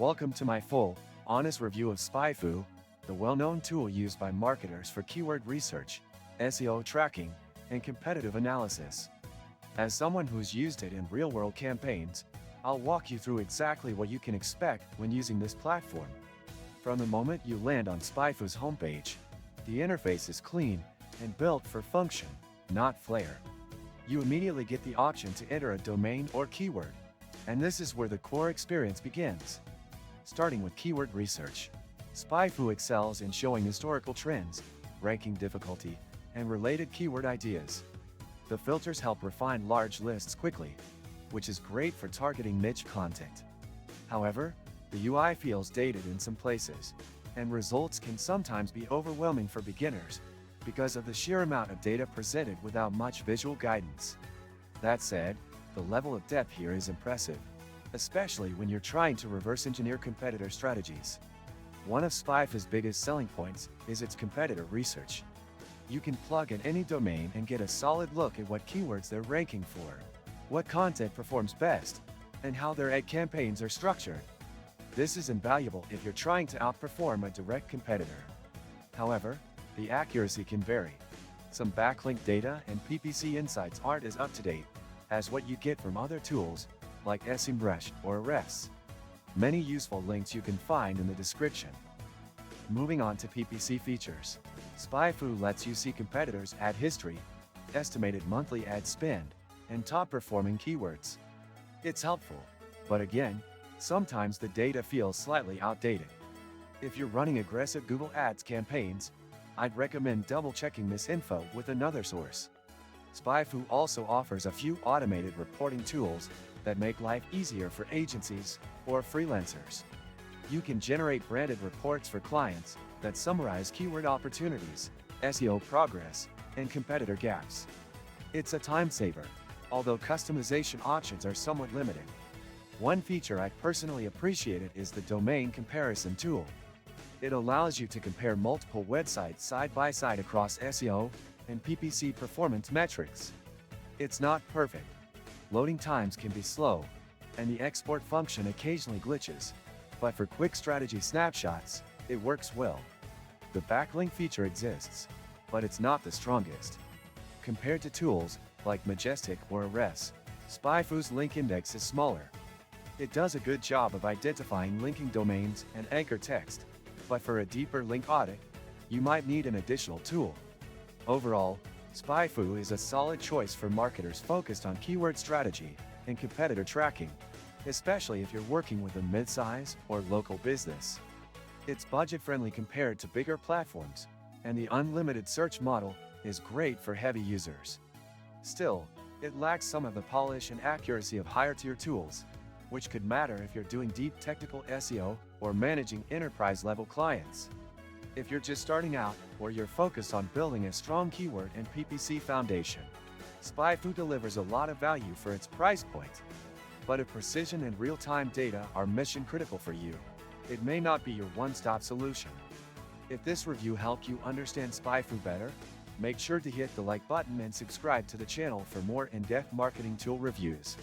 Welcome to my full, honest review of SpyFu, the well-known tool used by marketers for keyword research, SEO tracking, and competitive analysis. As someone who's used it in real-world campaigns, I'll walk you through exactly what you can expect when using this platform. From the moment you land on SpyFu's homepage, the interface is clean and built for function, not flair. You immediately get the option to enter a domain or keyword, and this is where the core experience begins. Starting with keyword research, SpyFu excels in showing historical trends, ranking difficulty, and related keyword ideas. The filters help refine large lists quickly, which is great for targeting niche content. However, the UI feels dated in some places, and results can sometimes be overwhelming for beginners because of the sheer amount of data presented without much visual guidance. That said, the level of depth here is impressive, especially when you're trying to reverse engineer competitor strategies. One of SpyFu's biggest selling points is its competitor research. You can plug in any domain and get a solid look at what keywords they're ranking for, what content performs best, and how their ad campaigns are structured. This is invaluable if you're trying to outperform a direct competitor. However, the accuracy can vary. Some backlink data and PPC insights aren't as up-to-date as what you get from other tools like SEMrush or Res. Many useful links you can find in the description. Moving on to PPC features, SpyFu lets you see competitors' ad history, estimated monthly ad spend, and top-performing keywords. It's helpful, but again, sometimes the data feels slightly outdated. If you're running aggressive Google Ads campaigns, I'd recommend double-checking this info with another source. SpyFu also offers a few automated reporting tools that make life easier for agencies or freelancers. You can generate branded reports for clients that summarize keyword opportunities, SEO progress, and competitor gaps. It's a time saver, although customization options are somewhat limited. One feature I personally appreciated is the domain comparison tool. It allows you to compare multiple websites side by side across SEO and PPC performance metrics. It's not perfect. Loading times can be slow, and the export function occasionally glitches, but for quick strategy snapshots, it works well. The backlink feature exists, but it's not the strongest. Compared to tools like Majestic or Res, SpyFu's link index is smaller. It does a good job of identifying linking domains and anchor text, but for a deeper link audit, you might need an additional tool. Overall, SpyFu is a solid choice for marketers focused on keyword strategy and competitor tracking, especially if you're working with a mid-size or local business. It's budget-friendly compared to bigger platforms, and the unlimited search model is great for heavy users. Still, it lacks some of the polish and accuracy of higher-tier tools, which could matter if you're doing deep technical SEO or managing enterprise-level clients. If you're just starting out, or you're focused on building a strong keyword and PPC foundation, SpyFu delivers a lot of value for its price point. But if precision and real-time data are mission-critical for you, it may not be your one-stop solution. If this review helped you understand SpyFu better, make sure to hit the like button and subscribe to the channel for more in-depth marketing tool reviews.